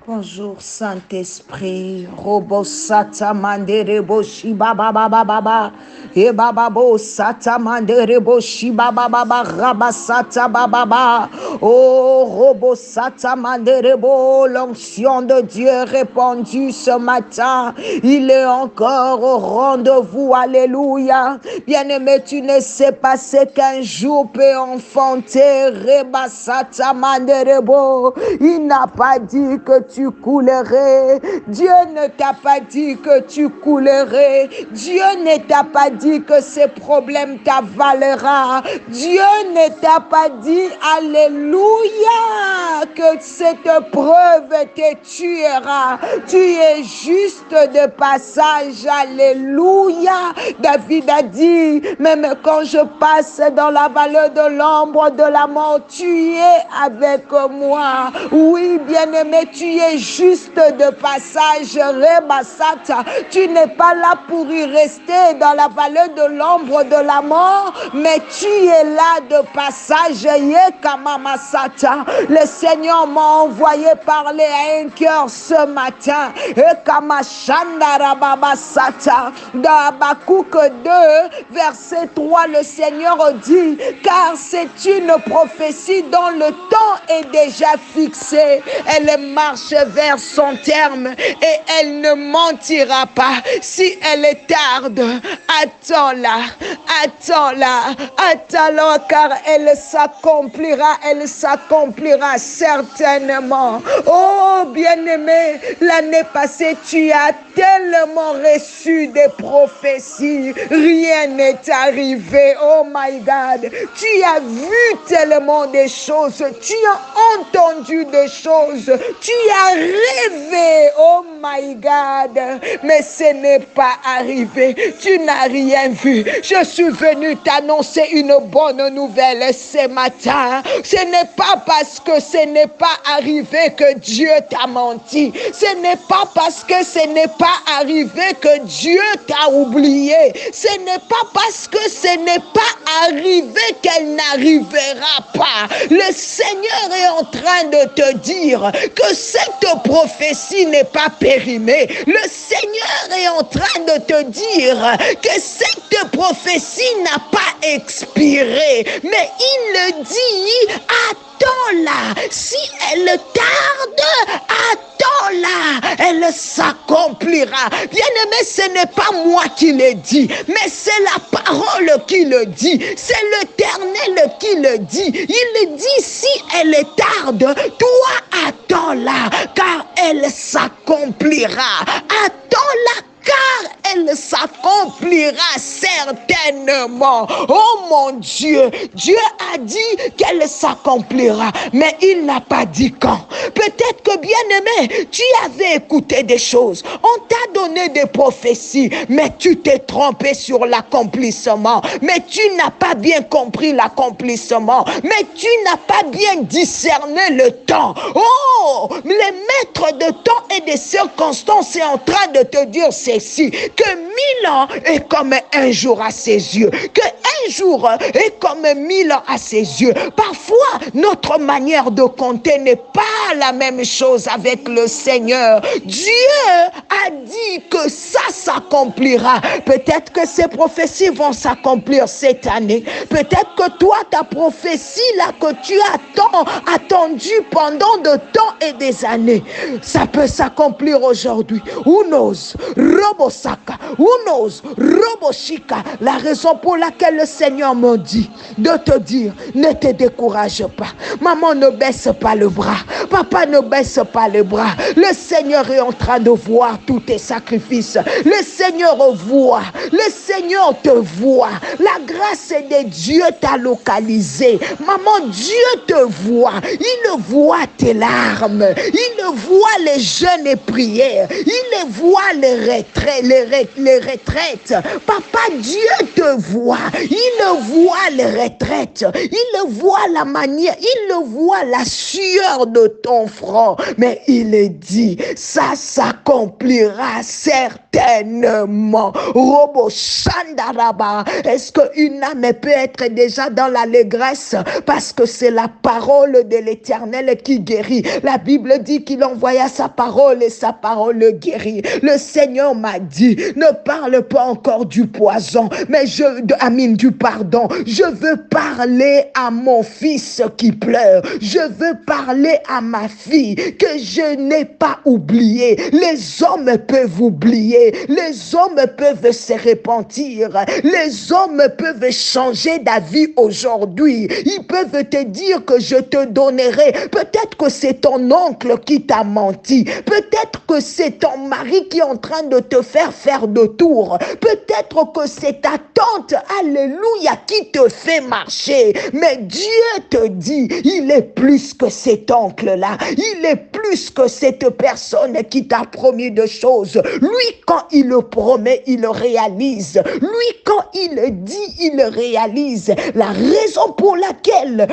Bonjour Saint-Esprit, Robo Sata Manderebo Shiba Baba Baba E Baba Bo Sata Manderebo Shiba Baba Raba Sata Baba. Oh Robo Sata Manderebo, l'onction de Dieu répandue ce matin. Il est encore au rendez-vous, alléluia. Bien-aimé, tu ne sais pas ce qu'un jour peut enfanter. Reba Sata Manderebo. Il n'a pas dit que tu coulerais. Dieu ne t'a pas dit que tu coulerais. Dieu ne t'a pas dit que ces problèmes t'avalera. Dieu ne t'a pas dit, alléluia, que cette preuve te tuera. Tu es juste de passage, alléluia. David a dit, même quand je passe dans la vallée de l'ombre de la mort, tu es avec moi. Oui, bien-aimé, tu es juste de passage, Rebasata. Tu n'es pas là pour y rester dans la vallée de l'ombre de la mort, mais tu es là de passage, Yekamamasata. Le Seigneur m'a envoyé parler à un cœur ce matin. Ekamashandarababasata. Dans Habakkuk 2, verset 3, le Seigneur dit, car c'est une prophétie dont le temps est déjà fixé. Elle marche vers son terme et elle ne mentira pas. Si elle tarde, attends-la, attends-la, attends-la, car elle s'accomplira certainement. Oh bien-aimé, l'année passée, tu as tellement reçu des prophéties, rien n'est arrivé. Oh my God, tu as vu tellement de choses, tu as entendu des choses, tu as rêvé, oh my God, mais ce n'est pas arrivé, tu n'as rien vu. Je suis venu t'annoncer une bonne nouvelle ce matin. Ce n'est pas parce que ce n'est pas arrivé que Dieu t'a menti. Ce n'est pas parce que ce n'est pas arrivé que Dieu t'a oublié. Ce n'est pas parce que ce n'est pas arrivé qu'elle n'arrivera pas. Le Seigneur est en train de te dire que cette prophétie n'est pas périmée. Le Seigneur est en train de te dire que cette prophétie n'a pas expiré. Mais il le dit, attends-la. Si elle tarde, attends-la. Elle s'accomplira. Bien-aimé, ce n'est pas moi qui le dis, mais c'est la parole qui le dit. C'est l'Éternel qui le dit. Il dit, si elle tarde, toi attends-la, car elle s'accomplira. Attends-la, car elle s'accomplira certainement. Oh mon Dieu, Dieu a dit qu'elle s'accomplira, mais il n'a pas dit quand. Peut-être que, bien-aimé, tu avais écouté des choses, on t'a donné des prophéties, mais tu t'es trompé sur l'accomplissement, mais tu n'as pas bien compris l'accomplissement, mais tu n'as pas bien discerné le temps. Oh, les maîtres de temps et de circonstances est en train de te dire ceci, que 1000 ans est comme un jour à ses yeux, que un jour est comme 1000 ans à ses yeux. Parfois, notre manière de compter n'est pas la même chose avec le Seigneur. Dieu a dit que ça s'accomplira. Peut-être que ces prophéties vont s'accomplir cette année. Peut-être que toi, ta prophétie là que tu attends, attendu pendant de temps et des années, ça peut s'accomplir aujourd'hui. Who knows? Robosaka, who knows? Roboshika. La raison pour laquelle le Seigneur me dit de te dire, ne te décourage pas. Maman, ne baisse pas le bras. Papa, ne baisse pas le bras. Le Seigneur est en train de voir tous tes sacrifices. Le Seigneur voit. Le Seigneur te voit. La grâce de Dieu t'a localisé. Maman, Dieu te voit. Il voit tes larmes. Il voit les jeûnes et prières. Il voit les retraites. Les retraites. Papa, Dieu te voit. Il voit les retraites. Il voit la manière. Il voit la sueur de ton front. Mais il dit, ça s'accomplira certainement. Robo Shandaraba. Est-ce qu'une âme peut être déjà dans l'allégresse? Parce que c'est la parole de l'Éternel qui guérit. La Bible dit qu'il il envoya sa parole et sa parole le guérit. Le Seigneur m'a dit, ne parle pas encore du poison, mais du pardon. Je veux parler à mon fils qui pleure. Je veux parler à ma fille que je n'ai pas oublié. Les hommes peuvent oublier. Les hommes peuvent se repentir. Les hommes peuvent changer d'avis aujourd'hui. Ils peuvent te dire que je te donnerai. Peut-être que c'est ton oncle qui t'a menti. Peut-être que c'est ton mari qui est en train de te faire de tour. Peut-être que c'est ta tante, alléluia, qui te fait marcher. Mais Dieu te dit, il est plus que cet oncle-là. Il est plus que cette personne qui t'a promis de choses. Lui, quand il le promet, il le réalise. Lui, quand il le dit, il le réalise. La raison pour laquelle,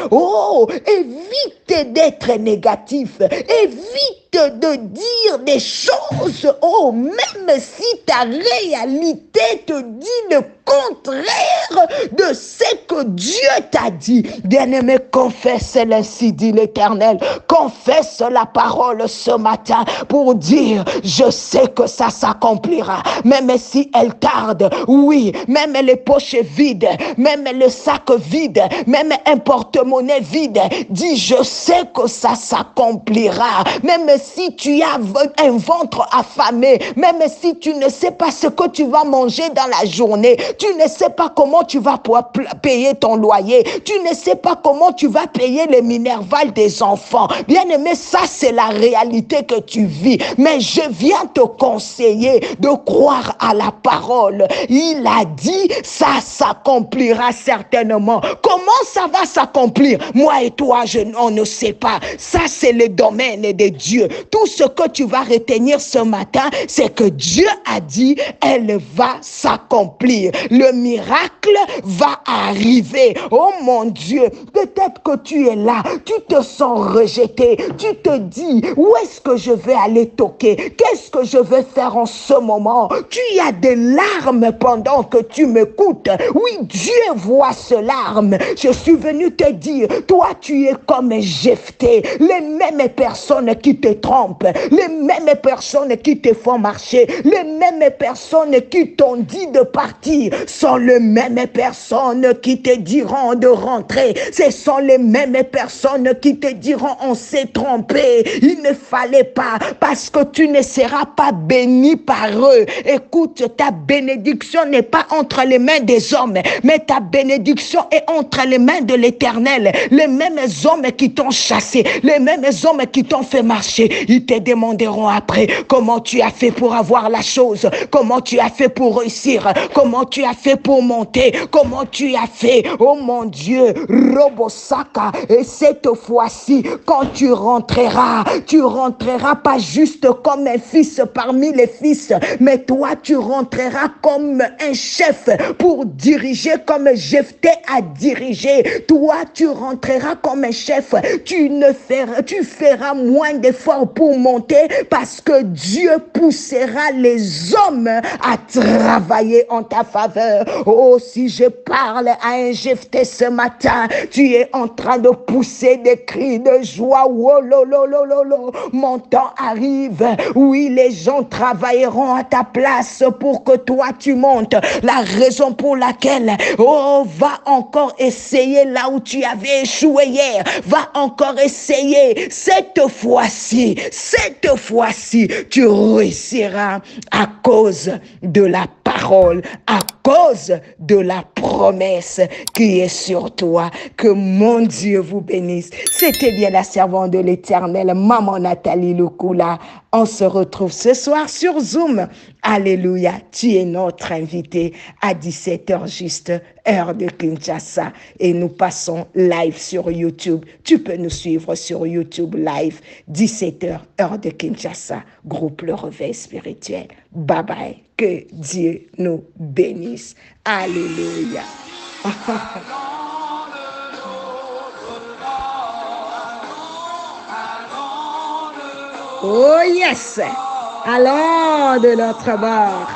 évite d'être négatif. Évite de dire des choses, même si ta réalité te dit le contraire de ce que Dieu t'a dit. Bien-aimé, confesse ainsi dit l'Éternel. Confesse la parole ce matin pour dire, je sais que ça s'accomplira. Même si elle tarde, oui, même les poches vides, même le sac vide, même un porte-monnaie vide, dis, je sais que ça s'accomplira. Même si tu as un ventre affamé, même si tu ne sais pas ce que tu vas manger dans la journée, tu ne sais pas comment tu vas pouvoir payer ton loyer, tu ne sais pas comment tu vas payer les minervales des enfants. Bien-aimé, ça c'est la réalité que tu vis. Mais je viens te conseiller de croire à la parole. Il a dit, ça s'accomplira certainement. Comment ça va s'accomplir? Moi et toi, on ne sait pas. Ça c'est le domaine de Dieu. Tout ce que tu vas retenir ce matin, c'est que Dieu a dit, elle va s'accomplir. Le miracle va arriver. Oh mon Dieu, peut-être que tu es là, tu te sens rejeté, tu te dis, où est-ce que je vais aller toquer? Qu'est-ce que je vais faire en ce moment? Tu as des larmes pendant que tu m'écoutes. Oui, Dieu voit ces larmes. Je suis venu te dire, toi tu es comme Jephthé, les mêmes personnes qui te trompent, les mêmes personnes qui te font marcher, les mêmes personnes qui t'ont dit de partir, sont les mêmes personnes qui te diront de rentrer. Ce sont les mêmes personnes qui te diront, on s'est trompé, il ne fallait pas, parce que tu ne seras pas béni par eux. Écoute, ta bénédiction n'est pas entre les mains des hommes, mais ta bénédiction est entre les mains de l'Éternel. Les mêmes hommes qui t'ont chassé, les mêmes hommes qui t'ont fait marcher, ils te demanderont après comment tu as fait pour avoir la chose, comment tu as fait pour réussir, comment tu as fait pour monter, comment tu as fait, oh mon Dieu, Robosaka. Et cette fois-ci, quand tu rentreras pas juste comme un fils parmi les fils, mais toi tu rentreras comme un chef pour diriger comme Jephthé a dirigé. Toi tu rentreras comme un chef, tu feras moins d'efforts pour monter parce que Dieu poussera les hommes à travailler en ta faveur. Oh, si je parle à un Jephthé ce matin, tu es en train de pousser des cris de joie. Oh, lo, mon temps arrive. Oui, les gens travailleront à ta place pour que toi tu montes. La raison pour laquelle, va encore essayer là où tu avais échoué hier. Va encore essayer. Cette fois-ci, tu réussiras à cause de la parole, à cause de la promesse qui est sur toi. Que mon Dieu vous bénisse. C'était bien la servante de l'Éternel, Maman Nathalie Lukula. On se retrouve ce soir sur Zoom. Alléluia, tu es notre invité à 17h juste, heure de Kinshasa. Et nous passons live sur YouTube. Tu peux nous suivre sur YouTube live, 17h, heure de Kinshasa. Groupe Le Réveil Spirituel. Bye bye. Que Dieu nous bénisse. Alléluia. Oh yes! Allons de notre bord.